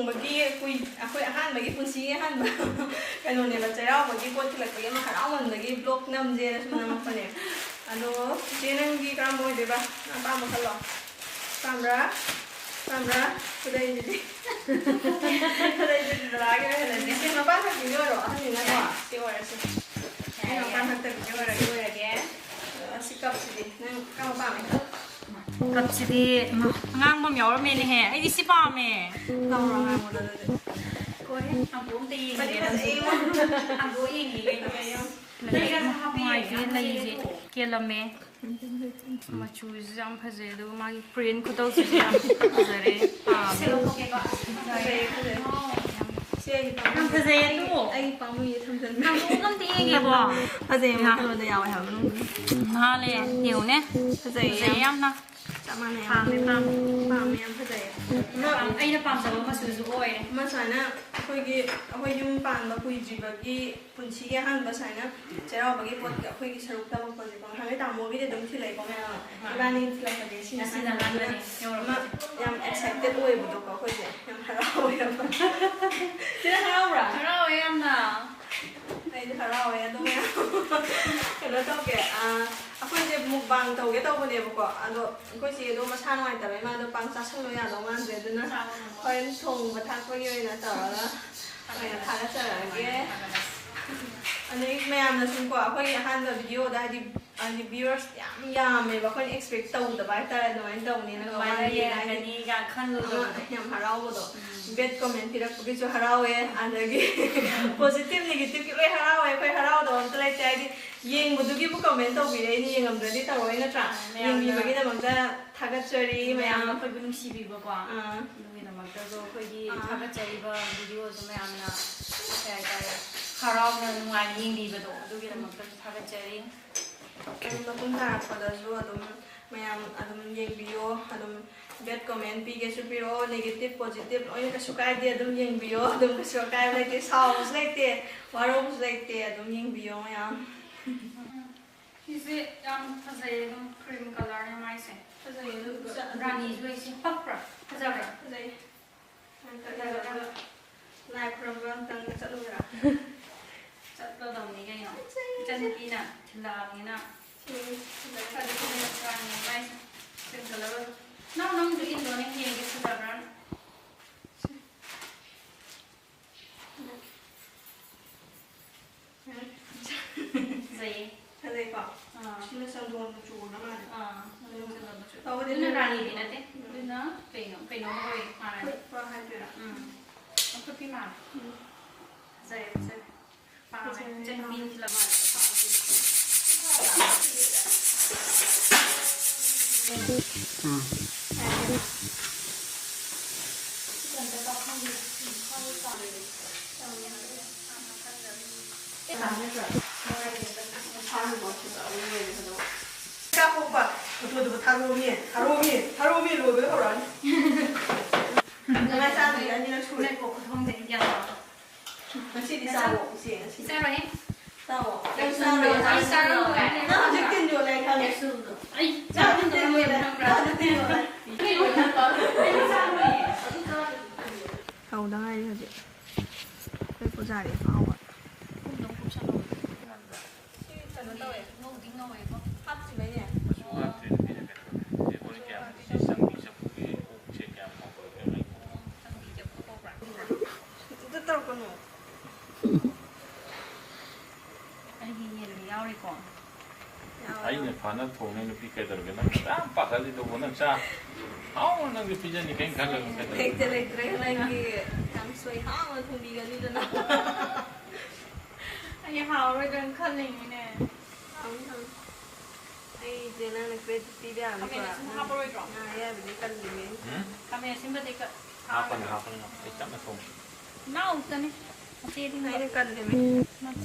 ꯂꯨꯍꯣꯡꯕꯒꯤ ꯑꯩꯈꯣꯏ ꯑꯍꯥꯟꯕꯒꯤ ꯄꯨꯟꯁꯤꯒꯤ ꯑꯍꯥꯟꯕ ꯀꯩꯅꯣꯅꯦꯕ ꯆꯩꯔꯥꯎꯕꯒꯤ ꯄꯣꯠ ꯊꯤꯜꯂꯛꯄꯒꯤ ꯑꯃ ꯍꯔꯥꯎꯃꯟꯕꯒꯤ ꯕ꯭ꯂꯣꯛ ꯅꯝꯖꯦꯅ ꯁꯨꯝ ꯅꯝꯃꯛꯄꯅꯦ ꯑꯗꯣ ꯏꯆꯦ ꯅꯪꯒꯤ ꯀꯔꯝꯕ ꯑꯣꯏꯗꯣꯏꯕ ꯑꯄꯥꯝꯕ ꯈꯜꯂꯣ ꯄꯥꯝꯕ꯭ꯔꯥ ꯈꯨꯗꯩꯁꯤꯗꯤ ꯗꯗꯥꯒꯤ ꯑꯣꯏꯍꯜꯂꯁꯤ ꯁꯤ ꯃꯄꯥꯟ ꯊꯛꯄꯤꯒꯤ ꯑꯣꯏꯔꯣ ꯑꯍꯟꯅꯤꯅꯀꯣ ꯁꯤ ꯑꯣꯏꯔꯁꯤ ꯑꯩ ꯃꯄꯥꯟ ꯊꯛꯇꯕꯤꯒꯤ ꯑꯣꯏꯔꯒꯦ ꯁꯤ ꯀꯞꯁꯤꯗꯤ ꯅꯪ ꯀꯔꯝꯕ ꯄꯥꯝꯃꯦ ꯀꯞꯁꯤꯗꯤ ꯑꯉꯥꯡꯕ ꯑꯃ ꯌꯥꯎꯔꯝꯃꯦꯅꯦꯍꯦ ꯑꯩꯗꯤ ꯁꯤ ꯄꯥꯝꯃꯦ ꯇꯧꯔꯣ ꯑꯉꯥꯡꯕꯗꯣ ꯑꯗꯨꯗꯤ ꯀꯣꯏ ꯑꯝꯕꯣ ꯑꯝꯇ ꯌꯦꯡꯒꯦ ꯑꯝꯕꯣ ꯌꯦꯡꯒꯦ ꯅꯨꯡꯉꯥꯏꯇꯦ ꯂꯩꯁꯦ ꯀꯦꯜꯂꯝꯃꯦ ꯃꯆꯨꯁꯤꯁꯨ ꯌꯥꯝ ꯐꯖꯩ ꯑꯗꯨꯒ ꯃꯥꯒꯤ ꯄ꯭ꯔꯤꯟ ꯈꯨꯇꯧꯁꯤꯁꯨ ꯌꯥꯝ ꯐꯖꯔꯦ ꯄꯥꯝꯃꯦ ꯌꯥꯝ ꯐꯖꯩ ꯑꯗꯨ ꯑꯩ ꯄꯥꯝꯃꯨꯏꯌꯦ ꯊꯝꯖꯟꯕ ꯑꯝꯕꯣ ꯑꯝꯇ ꯌꯦꯡꯒꯦꯕꯣ ꯐꯖꯩ ꯀꯩꯅꯣꯗ ꯌꯥꯎꯋꯦ ꯍꯥꯏꯕ ꯅꯍꯥꯟꯂꯦ ꯌꯦꯡꯉꯨꯅꯦ ꯐꯖꯩ ꯌꯥꯝꯅ ꯆꯞ ꯃꯥꯟꯅꯩ ꯄꯥꯝꯃꯦ ꯄꯥꯝꯃꯦ ꯌꯥꯝ ꯐꯖꯩ ꯑꯩꯅ ꯄꯥꯝꯖꯕ ꯃꯆꯨꯁꯨ ꯑꯣꯏꯔꯦ ꯑꯃ ꯁꯨꯃꯥꯏꯅ ꯑꯩꯈꯣꯏ ꯌꯨꯝ ꯄꯥꯟꯕ ꯀꯨꯏꯗ꯭ꯔꯤꯕꯒꯤ ꯄꯨꯟꯁꯤꯒꯤ ꯑꯍꯥꯟꯕ ꯁꯨꯃꯥꯏꯅ ꯆꯩꯔꯥꯎꯕꯒꯤ ꯄꯣꯠ ꯑꯩꯈꯣꯏꯒꯤ ꯁꯔꯨꯛ ꯇꯝꯃꯛꯄꯁꯦꯀꯣ ꯍꯥꯟꯅ ꯇꯥꯃꯣꯒꯤꯗꯤ ꯑꯗꯨꯝ ꯊꯤꯜꯂꯛꯏꯀꯣ ꯃꯌꯥꯝ ꯏꯕꯥꯅꯤ ꯊꯤꯜꯂꯛꯄꯗꯤ ꯁꯤꯅ ꯑꯍꯥꯟꯕꯅꯦ ꯌꯥꯝ ꯑꯦꯛꯁꯥꯏꯇꯦꯠ ꯑꯣꯏꯕꯗꯣꯀꯣ ꯑꯩꯈꯣꯏꯁꯦ ꯌꯥꯝ ꯍꯔꯥꯎꯋꯦꯕ ꯁꯤꯅ ꯍꯔꯥꯎꯕ꯭ꯔꯥ ꯍꯔꯥꯎꯋꯦ ꯌꯥꯝꯅ ꯑꯩꯗꯤ ꯍꯔꯥꯎꯋꯦ ꯑꯗꯣ ꯃꯌꯥꯝ ꯀꯩꯅꯣ ꯇꯧꯒꯦ ꯑꯩꯈꯣꯏꯁꯦ ꯃꯨꯛꯕꯥꯡ ꯇꯧꯒꯦ ꯇꯧꯕꯅꯦꯕꯀꯣ ꯑꯗꯣ ꯑꯩꯈꯣꯏ ꯆꯦꯗꯣ ꯃꯁꯥ ꯅꯨꯡꯉꯥꯏꯇꯕꯩ ꯃꯥꯗꯣ ꯄꯥꯡ ꯆꯥꯁꯤꯟꯕ ꯌꯥꯗꯧ ꯃꯥꯟꯗ꯭ꯔꯦ ꯑꯗꯨꯅ ꯍꯣꯔꯦꯟ ꯊꯣꯡꯕ ꯊꯥꯛꯄꯒꯤ ꯑꯣꯏꯅ ꯇꯧꯔꯒ ꯑꯣꯏꯅ ꯊꯥꯒꯠꯆꯔꯛꯑꯒꯦ ꯑꯗꯩ ꯃꯌꯥꯝꯅ ꯁꯨꯝꯀꯣ ꯑꯩꯈꯣꯏꯒꯤ ꯑꯍꯥꯟꯕ ꯚꯤꯗꯤꯑꯣꯗ ꯍꯥꯏꯗꯤ ꯚꯤꯌꯨꯋꯔꯁ ꯌꯥꯝ ꯌꯥꯝꯃꯦꯕ ꯑꯩꯈꯣꯏꯅ ꯑꯦꯛꯁꯄꯦꯛ ꯇꯧꯗꯕ ꯍꯥꯏꯇꯥꯔꯦ ꯑꯗꯨꯃꯥꯏꯅ ꯇꯧꯅꯤꯅ ꯌꯥꯝ ꯍꯔꯥꯎꯕꯗꯣ ꯕꯦꯠ ꯀꯣꯃꯦꯟ ꯄꯤꯔꯛꯄꯒꯤꯁꯨ ꯍꯔꯥꯎꯋꯦ ꯑꯗꯒꯤ ꯄꯣꯖꯤꯇꯤꯚ ꯅꯦꯒꯦꯇꯤꯚꯀꯤ ꯂꯣꯏ ꯍꯔꯥꯎꯋꯦ ꯑꯩꯈꯣꯏ ꯍꯔꯥꯎꯗꯕ ꯑꯝꯇ ꯂꯩꯇꯦ ꯍꯥꯏꯗꯤ ꯌꯦꯡꯕꯗꯨꯒꯤꯕꯨ ꯀꯣꯃꯦꯟ ꯇꯧꯕꯤꯔꯛꯏꯅꯤ ꯌꯦꯡꯉꯝꯗ꯭ꯔꯗꯤ ꯇꯧꯔꯣꯏ ꯅꯠꯇ꯭ꯔꯥ ꯌꯦꯡꯕꯤꯕꯒꯤꯗꯃꯛꯇ ꯊꯥꯒꯠꯆꯔꯤ ꯃꯌꯥꯝꯅ ꯑꯩꯈꯣꯏꯕꯨ ꯅꯨꯡꯁꯤꯕꯤꯕꯀꯣ ꯑꯗꯨꯒꯤꯗꯃꯛꯇꯁꯨ ꯑꯩꯈꯣꯏꯒꯤ ꯊꯥꯒꯠꯆꯔꯤꯕ ꯚꯤꯗꯤꯑꯣꯁꯨ ꯃꯌꯥꯝꯅ ꯀꯩ ꯍꯥꯏꯇꯥꯔꯦ ꯍꯔꯥꯎꯅ ꯅꯨꯡꯉꯥꯏꯅ ꯌꯦꯡꯕꯤꯕꯗꯣ ꯑꯗꯨꯒꯤꯗꯃꯛꯇꯁꯨ ꯊꯥꯒꯠꯆꯔꯤ ꯃꯇꯨꯡ ꯇꯥꯔꯛꯄꯗꯁꯨ ꯑꯗꯨꯝ ꯃꯌꯥꯝ ꯑꯗꯨꯝ ꯌꯦꯡꯕꯤꯌꯣ ꯑꯗꯨꯝ ꯕꯦꯠ ꯀꯣꯃꯦꯟ ꯄꯤꯒꯦꯁꯨ ꯄꯤꯔꯛꯑꯣ ꯅꯦꯒꯦꯇꯤꯚ ꯄꯣꯖꯤꯇꯤꯚ ꯂꯣꯏꯅ ꯀꯩꯁꯨ ꯀꯥꯏꯗꯦ ꯑꯗꯨꯝ ꯌꯦꯡꯕꯤꯌꯣ ꯑꯗꯨꯝ ꯀꯩꯁꯨ ꯑꯀꯥꯏꯕ ꯂꯩꯇꯦ ꯁꯥꯎꯕꯁꯨ ꯂꯩꯇꯦ ꯋꯥꯔꯧꯕꯁꯨ ꯂꯩꯇꯦ ꯑꯗꯨꯝ ꯌꯦꯡꯕꯤꯌꯣ ꯃꯌꯥꯝ ꯁꯤꯁꯦ ꯌꯥꯝ ꯐꯖꯩ ꯑꯗꯨꯝ ꯀ꯭ꯔꯤꯝ ꯀꯂꯔꯅꯦ ꯃꯥꯏꯁꯦ ꯐꯖꯩ ꯑꯗꯨꯒ ꯔꯥꯅꯤꯁꯨ ꯑꯩꯁꯦ ꯄꯛꯄ꯭ꯔꯥ ꯐꯖꯕ꯭ꯔꯥ ꯐꯖꯩ ꯂꯥꯏ ꯈꯨꯔꯝꯕ ꯑꯝꯇꯪ ꯆꯠꯂꯨꯕ꯭ꯔꯥ ꯆꯠꯂꯗꯧꯅꯤ ꯀꯩꯅꯣ ꯏꯆꯟꯅꯨꯄꯤꯅ ꯊꯤꯜꯂꯛꯑꯕꯅꯤꯅ ꯔꯥꯅꯤ ꯃꯥꯏꯁꯦ ꯀ꯭ꯔꯤꯝ ꯀꯂꯔ ꯅꯪꯁꯨ ꯏꯟꯗꯣꯅꯦ ꯌꯦꯡꯒꯦ ꯐꯖꯕ꯭ꯔꯥ ꯐꯖꯩꯌꯦ ꯐꯖꯩꯀꯣ ꯁꯤꯅ ꯆꯟꯗꯣꯟ ꯃꯆꯨꯒ ꯃꯥꯜꯂꯦ ꯑꯗꯨꯅ ꯔꯥꯅꯤꯗꯤ ꯅꯠꯇꯦ ꯑꯗꯨꯅ ꯀꯩꯅꯣ ꯑꯣꯏ ꯃꯥꯜꯂꯦ ꯍꯥꯏꯗꯣꯏꯔꯥ ꯑꯐꯨꯠꯄꯤ ꯃꯥꯜꯂꯦ ꯐꯖꯩ ꯐꯖꯩ ꯄꯥꯝꯃꯦ ꯏꯆꯟꯅꯨꯄꯤꯅ ꯊꯤꯜꯂꯛꯄ ꯀꯥꯞꯄꯣꯛꯄ ꯐꯣꯇꯣꯗꯨꯕꯨ ꯊꯥꯔꯣꯃꯤ ꯂꯣꯏꯕꯗ ꯍꯧꯔꯛꯑꯅꯤ ꯀꯃꯥꯏꯅ ꯆꯥꯗꯣꯏꯒꯦ ꯑꯅꯤꯔꯛ ꯁꯨꯔꯦ ꯈꯨꯊꯣꯡꯁꯦ ꯒ꯭ꯌꯥꯟ ꯇꯥꯎ ꯉꯁꯤꯗꯤ ꯆꯥꯋꯣ ꯏꯆꯦ ꯉꯁꯤ ꯆꯥꯔꯣꯏꯍꯦ ꯆꯥꯋꯣ ꯑꯩ ꯆꯥꯔꯣꯏ ꯅꯪ ꯍꯧꯖꯤꯛ ꯇꯤꯟ ꯌꯣꯠꯂꯦ ꯈꯪꯉꯦ ꯑꯩ ꯇꯤꯟ ꯌꯣꯠꯂꯦ ꯍꯧꯗ ꯉꯥꯏꯔꯤ ꯍꯧꯖꯤꯛ ꯑꯩꯈꯣꯏ ꯄꯨꯖꯥꯔꯤ ꯐꯥꯎꯕ ꯀꯩꯅꯣ ꯇꯧꯋꯦ ꯉꯧꯗꯤ ꯉꯧꯋꯦꯀꯣ ꯍꯥꯞꯇ꯭ꯔꯤꯕꯩꯅꯦ ꯇꯧꯔꯛꯀꯅꯨ ꯑꯩꯒꯤ ꯌꯦꯟꯗꯤ ꯌꯥꯎꯔꯤꯀꯣ ꯑꯩꯅ ꯐꯅ ꯊꯣꯡꯅ ꯅꯨꯄꯤ ꯀꯩꯗꯧꯔꯒꯦ ꯅꯪ ꯌꯥꯝ ꯄꯥꯈꯠꯂꯤꯗꯨꯕꯨ ꯅꯪ ꯆꯥ ꯍꯥꯎꯅ ꯅꯪꯁꯨ ꯄꯤꯖꯅꯤ ꯀꯩꯝ ꯈꯜꯂꯨꯅꯨ ꯂꯩꯇꯦ ꯂꯩꯇ꯭ꯔꯒ ꯅꯪꯒꯤ ꯀꯥꯡꯁꯣꯏ ꯍꯥꯎꯅ ꯊꯣꯡꯕꯤꯒꯅꯤꯗꯅ ꯑꯩ ꯍꯥꯎꯔꯣꯏꯗ꯭ꯔꯅ ꯈꯜꯂꯤꯅꯤꯅꯦ ꯑꯩꯁꯦ ꯅꯪꯅ ꯀ꯭ꯔꯦꯗꯤꯠ ꯄꯤꯕ ꯌꯥꯕꯅꯤꯀꯣ ꯍꯥꯞꯄꯔꯣꯏꯗ꯭ꯔꯣ ꯑꯌꯥꯕꯗꯤ ꯀꯜꯂꯤꯃꯦ ꯈꯥꯃꯦꯟ ꯑꯁꯤꯟꯕꯗꯤ ꯍꯥꯞꯄꯅꯤ ꯑꯩ ꯇꯞꯅ ꯊꯣꯡꯉꯦ ꯅꯥꯎꯇꯅꯤ ꯃꯆꯦꯗꯤ ꯑꯩꯅ ꯀꯜꯂꯤꯃꯦ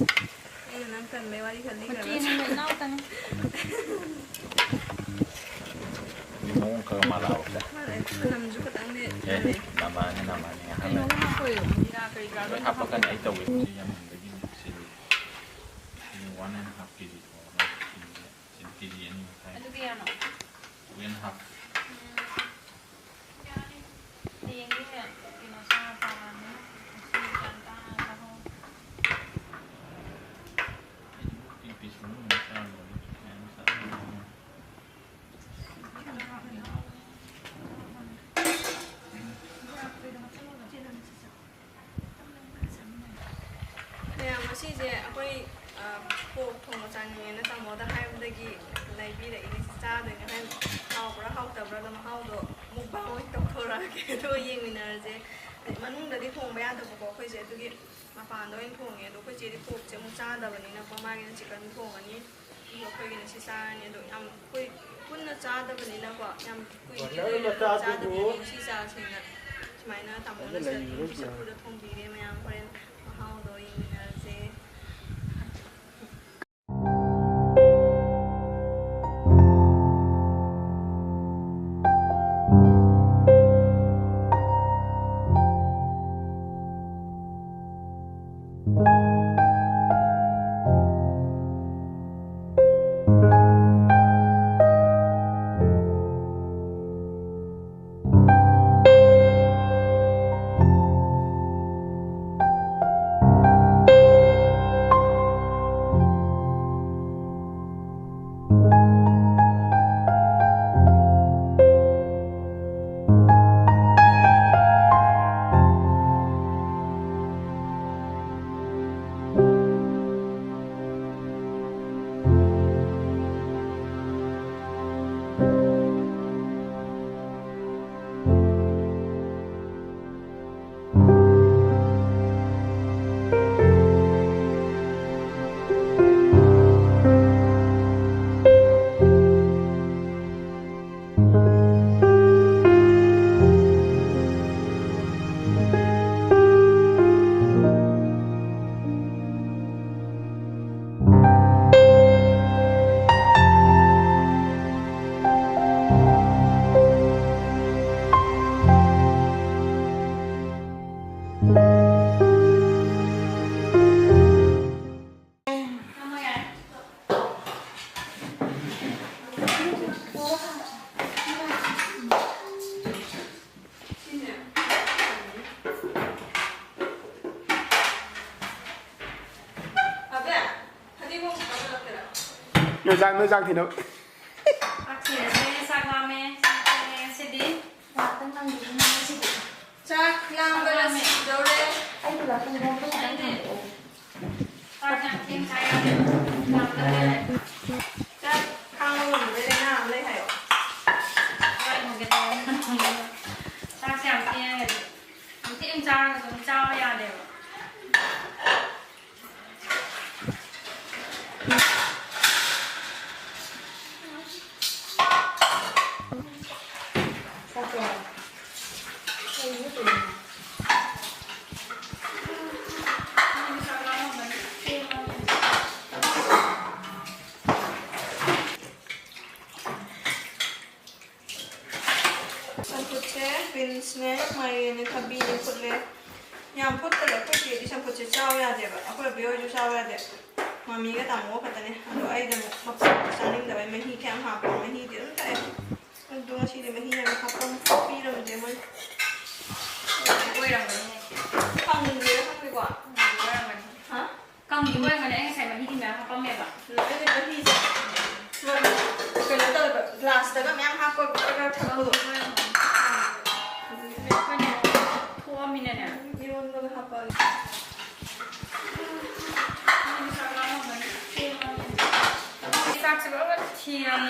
ꯑꯩꯅ ꯅꯪ ꯀꯟꯕꯩ ꯋꯥꯔꯤ ꯈꯜꯂꯤꯈ꯭ꯔꯕ ꯅꯥꯎꯇꯅꯤ ꯃꯑꯣꯡ ꯈꯔ ꯃꯥꯜꯂꯛꯑꯕꯁꯦ ꯃꯅꯝꯁꯨ ꯈꯤꯇꯪꯗꯤ ꯅꯃꯥꯅꯤ ꯀꯩꯅꯣꯒ ꯍꯥꯞꯄꯣꯏꯌꯣ ꯖꯤꯔꯥ ꯀꯔꯤ ꯀꯔꯥ ꯂꯣꯏ ꯍꯥꯞꯄꯛꯀꯅꯤ ꯑꯩ ꯇꯧꯋꯦ ꯁꯤ ꯌꯥꯝꯍꯟꯕꯒꯤ ꯁꯤꯗꯤ 1.5 kg ꯊꯣꯡꯉꯒ ꯁꯤꯗꯤ kg 2.5 ꯑꯗꯨ ꯀꯌꯥꯅꯣ 2.5 ꯍꯌꯦꯡꯗꯤ ꯀꯩꯅꯣ ꯁꯥ ꯄꯥꯝꯃꯦ ꯑꯩꯈꯣꯏ ꯄꯣꯛ ꯊꯣꯡꯕ ꯆꯥꯅꯤꯡꯉꯦꯅ ꯇꯥꯃꯣꯗ ꯍꯥꯏꯕꯗꯒꯤ ꯂꯩꯕꯤꯔꯛꯏꯅꯦ ꯆꯥꯗꯣꯏꯅꯦ ꯍꯥꯏ ꯍꯥꯎꯕ꯭ꯔꯥ ꯍꯥꯎꯇꯕ꯭ꯔꯥꯗ ꯃꯍꯥꯎꯗꯣ ꯃꯨꯛꯕꯥꯡ ꯑꯣꯏꯅ ꯇꯧꯊꯣꯔꯛꯑꯒꯦ ꯑꯗꯨꯒ ꯌꯦꯡꯃꯤꯟꯅꯔꯁꯦ ꯃꯅꯨꯡꯗꯗꯤ ꯊꯣꯡꯕ ꯌꯥꯗꯕꯀꯣ ꯑꯩꯈꯣꯏꯁꯦ ꯑꯗꯨꯒꯤ ꯃꯄꯥꯟꯗ ꯑꯣꯏꯅ ꯊꯣꯡꯉꯦ ꯑꯗꯣ ꯑꯩꯈꯣꯏ ꯆꯦꯗꯤ ꯄꯣꯛꯁꯦ ꯑꯃꯨꯛ ꯆꯥꯗꯕꯅꯤꯅꯀꯣ ꯃꯥꯒꯤꯅ ꯆꯤꯛꯀꯟ ꯊꯣꯡꯉꯅꯤ ꯑꯗꯨꯒ ꯑꯩꯈꯣꯏꯒꯤꯅ ꯁꯤ ꯆꯥꯔꯅꯤ ꯑꯗꯣ ꯌꯥꯝ ꯑꯩꯈꯣꯏ ꯄꯨꯟꯅ ꯆꯥꯗꯕꯅꯤꯅꯀꯣ ꯌꯥꯝ ꯀꯨꯏꯔꯦ ꯆꯥꯗꯕꯤꯗ ꯉꯁꯤ ꯆꯥꯁꯦꯅ ꯁꯨꯃꯥꯏꯅ ꯇꯥꯃꯣꯅ ꯁꯤꯗ ꯅꯨꯡꯕꯤ ꯆꯐꯨꯗ ꯊꯣꯡꯕꯤꯔꯦ ꯃꯌꯥꯝ ꯍꯣꯔꯦꯟ ꯃꯍꯥꯎꯗꯣ ꯌꯦꯡꯃꯤꯟꯅꯔꯁꯦ Nơi giang thì nó Chắc làm cái là đâu đây Anh là không có cái anh này. Chắc khang luôn với đây nào lấy hả Vậy một cái đó. Ta xem kia thì em cha cũng trao ra đều. beans네, 마이네, 가비네, 풋네. 그냥 풋들을 풋이 이상 풋이 짜워야 돼. 앞으로 비워주 짜워야 돼. 마미가 다 먹었다네. 아도 아이들 막 싸는데 왜 매희 그냥 하고 매희 되는 거야. 또 맛이 되면 매희 하면 밥좀 비르면 되면. Quay rằng mình không người không được quả. quay rằng mình Hả? con thì quay mà để anh xài mà đi tìm nào không mẹ bảo. Nói về cái gì? Vâng. Cái nó tới glass tới cái em học cái thật hư. Thua mình nè. 이런 거 하봐. 싹스가 티하는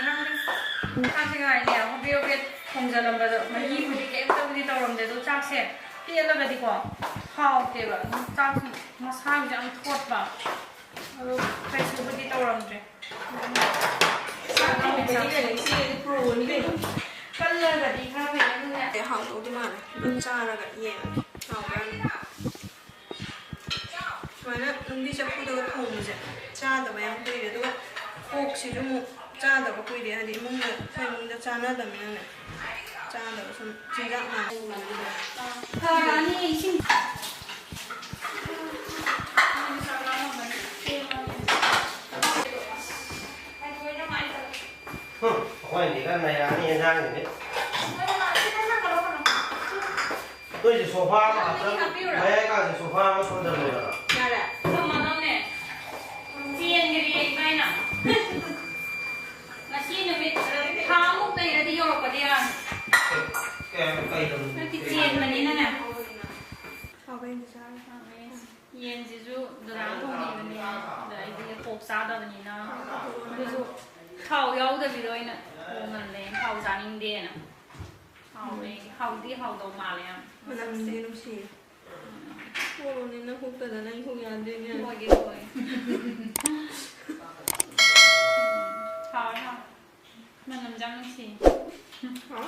싹스가 아니야. 비오게 공자람바도 이 부디 깨끗이 떨어는데도 싹세 삐엘라가디고 하옵대가 싹스 마사지 안 톳바. 그리고 그래서 부디 떨어는데. Cái này xí pro đi. 빨라가디 하면 để học đủ đi mà được cha ra cái gì học cái mà nó đi cho phụ được không gì cha được mấy ông quỳ được phụ chỉ dùng cha được có quỳ để đi mông được phải mông được cha nó được mấy này cha được xong chỉ ra mà 아니 심 Quay thì cái này là như thế này đấy. Tôi chỉ sofa mà mấy cái sofa mà không được rồi. ra đấy 그만하네. 지엔들이 있나이나. 나 씨는 다 먹다 이래도 열었거든요. Cái cây đồng. 이렇게 지엔 많이 나네. học bên sao ꯌꯦꯟꯁꯤꯁꯨ ꯗꯗꯥꯅ ꯊꯣꯡꯕꯤꯕꯅꯦ ꯑꯗ ꯑꯩꯗꯤ ꯄꯣꯛ ꯆꯥꯗꯕꯅꯤꯅ ꯑꯗꯨꯁꯨ ꯊꯥꯎ ꯌꯥꯎꯗꯕꯤꯗ ꯑꯣꯏꯅ ꯊꯣꯡꯍꯜꯂꯦ ꯊꯥꯎ ꯆꯥꯅꯤꯡꯗꯦꯅ ꯍꯥꯎꯋꯦ ꯍꯥꯎꯗꯤ ꯍꯥꯎꯗꯧ ꯃꯥꯜꯂꯦ ꯌꯥꯝ ꯃꯅꯝꯁꯦ ꯅꯨꯡꯁꯤꯌꯦ ꯍꯣꯔꯣꯅꯤꯅ ꯍꯨꯛꯇꯗꯅ ꯑꯩ ꯍꯨꯛ ꯌꯥꯗ꯭ꯔꯤꯅꯦ ꯍꯣꯏꯒꯦ ꯍꯣꯏ ꯍꯥꯎꯋꯦ ꯍꯥꯎꯋꯦ ꯃꯅꯝꯁꯦ ꯌꯥꯝ ꯅꯨꯡꯁꯤ ꯍꯥ